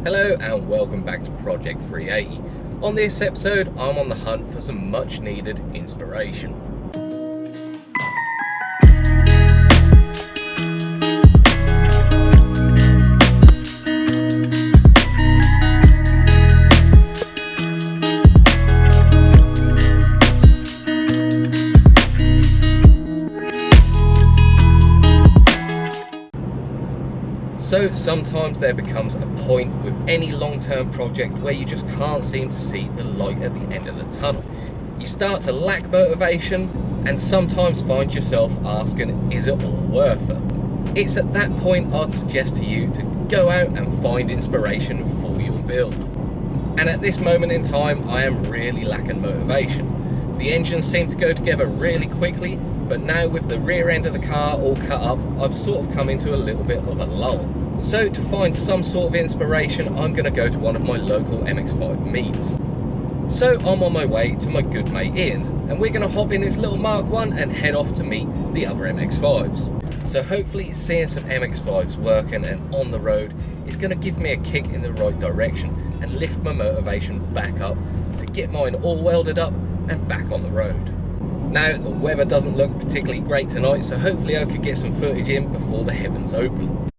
Hello and welcome back to Project 380. On this episode, I'm on the hunt for some much needed inspiration. So sometimes there becomes a point with any long-term project where you just can't seem to see the light at the end of the tunnel. You start to lack motivation and sometimes find yourself asking, is it all worth it? It's at that point I'd suggest to you to go out and find inspiration for your build. And at this moment in time, I am really lacking motivation. The engines seem to go together really quickly, but now with the rear end of the car all cut up, I've sort of come into a little bit of a lull. So to find some sort of inspiration, I'm going to go to one of my local MX-5 meets. So I'm on my way to my good mate Ian's, and we're going to hop in his little Mark 1 and head off to meet the other MX-5s. So hopefully seeing some MX-5s working and on the road is going to give me a kick in the right direction and lift my motivation back up to get mine all welded up and back on the road. Now, the weather doesn't look particularly great tonight, so hopefully I could get some footage in before the heavens open.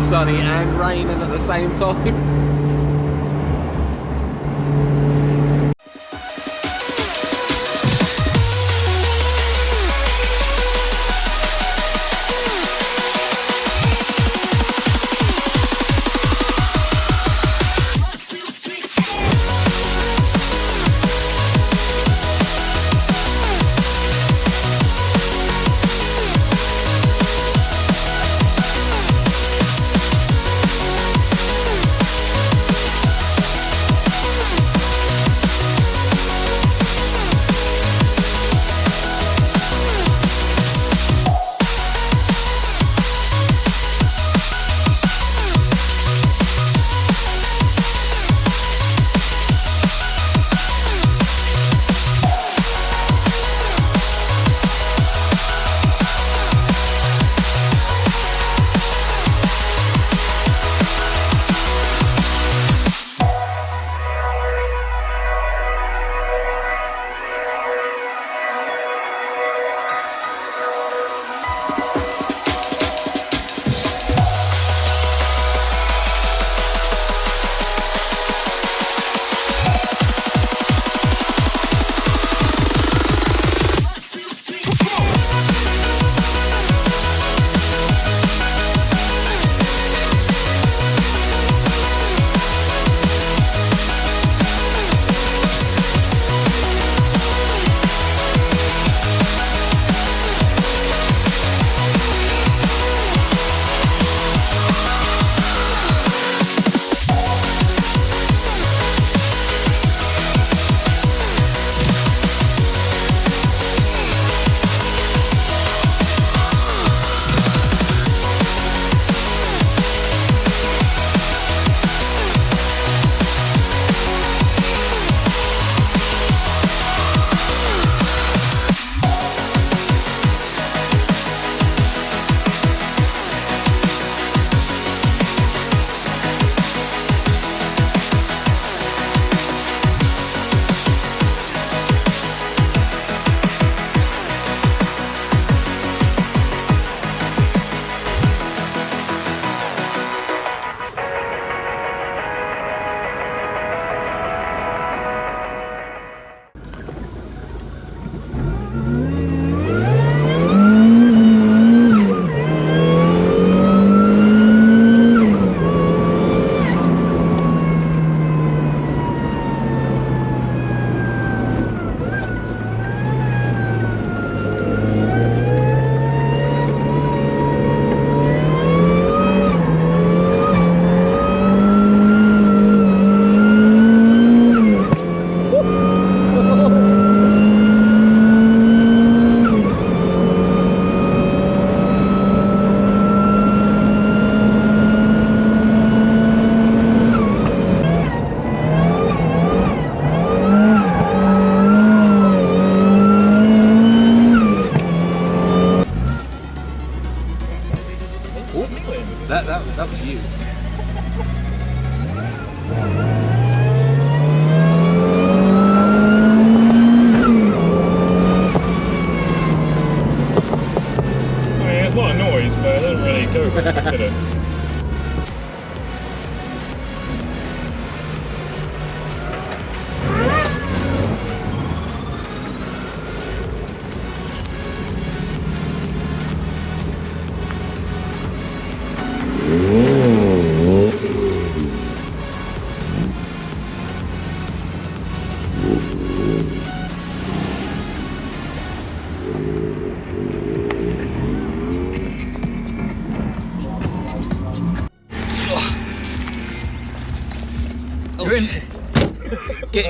Sunny and raining at the same time. shuffling. That was you. I mean, it's a lot of noise, but it doesn't really go very quick, did it?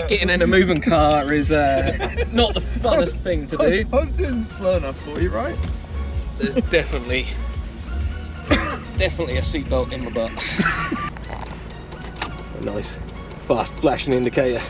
Getting in a moving car is not the funnest thing to do. I was doing slow enough for you, right? There's definitely a seatbelt in my butt. A nice fast flashing indicator.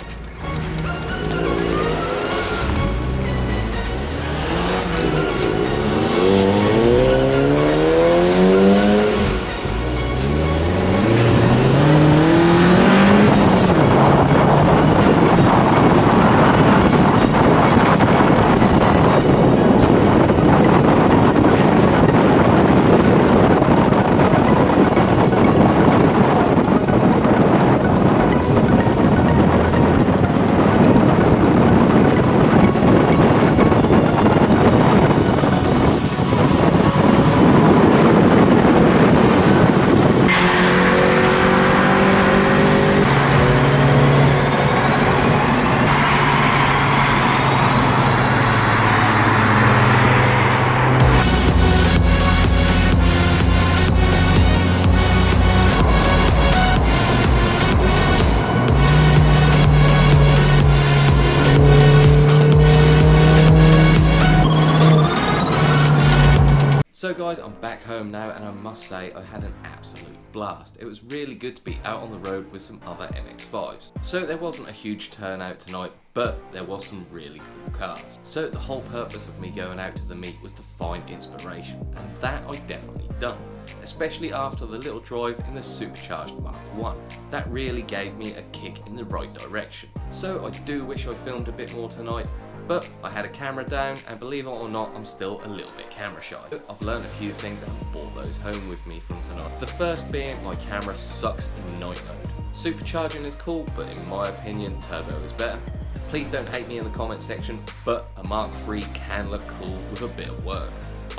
So guys, I'm back home now and I must say I had an absolute blast. It was really good to be out on the road with some other MX-5s. So there wasn't a huge turnout tonight, but there was some really cool cars. So the whole purpose of me going out to the meet was to find inspiration, and that I definitely done. Especially after the little drive in the supercharged Mark 1. That really gave me a kick in the right direction. So I do wish I filmed a bit more tonight, but I had a camera down and believe it or not, I'm still a little bit camera shy. I've learned a few things and I've brought those home with me from tonight. The first being my camera sucks in night mode. Supercharging is cool, but in my opinion, turbo is better. Please don't hate me in the comment section, but a Mark III can look cool with a bit of work.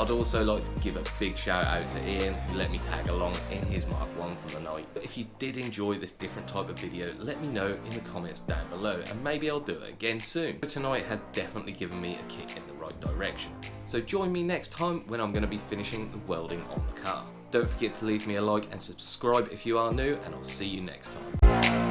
I'd also like to give a big shout out to Ian, who let me tag along in his Mark 1 for the night. But if you did enjoy this different type of video, let me know in the comments down below and maybe I'll do it again soon. But tonight has definitely given me a kick in the right direction. So join me next time when I'm going to be finishing the welding on the car. Don't forget to leave me a like and subscribe if you are new, and I'll see you next time.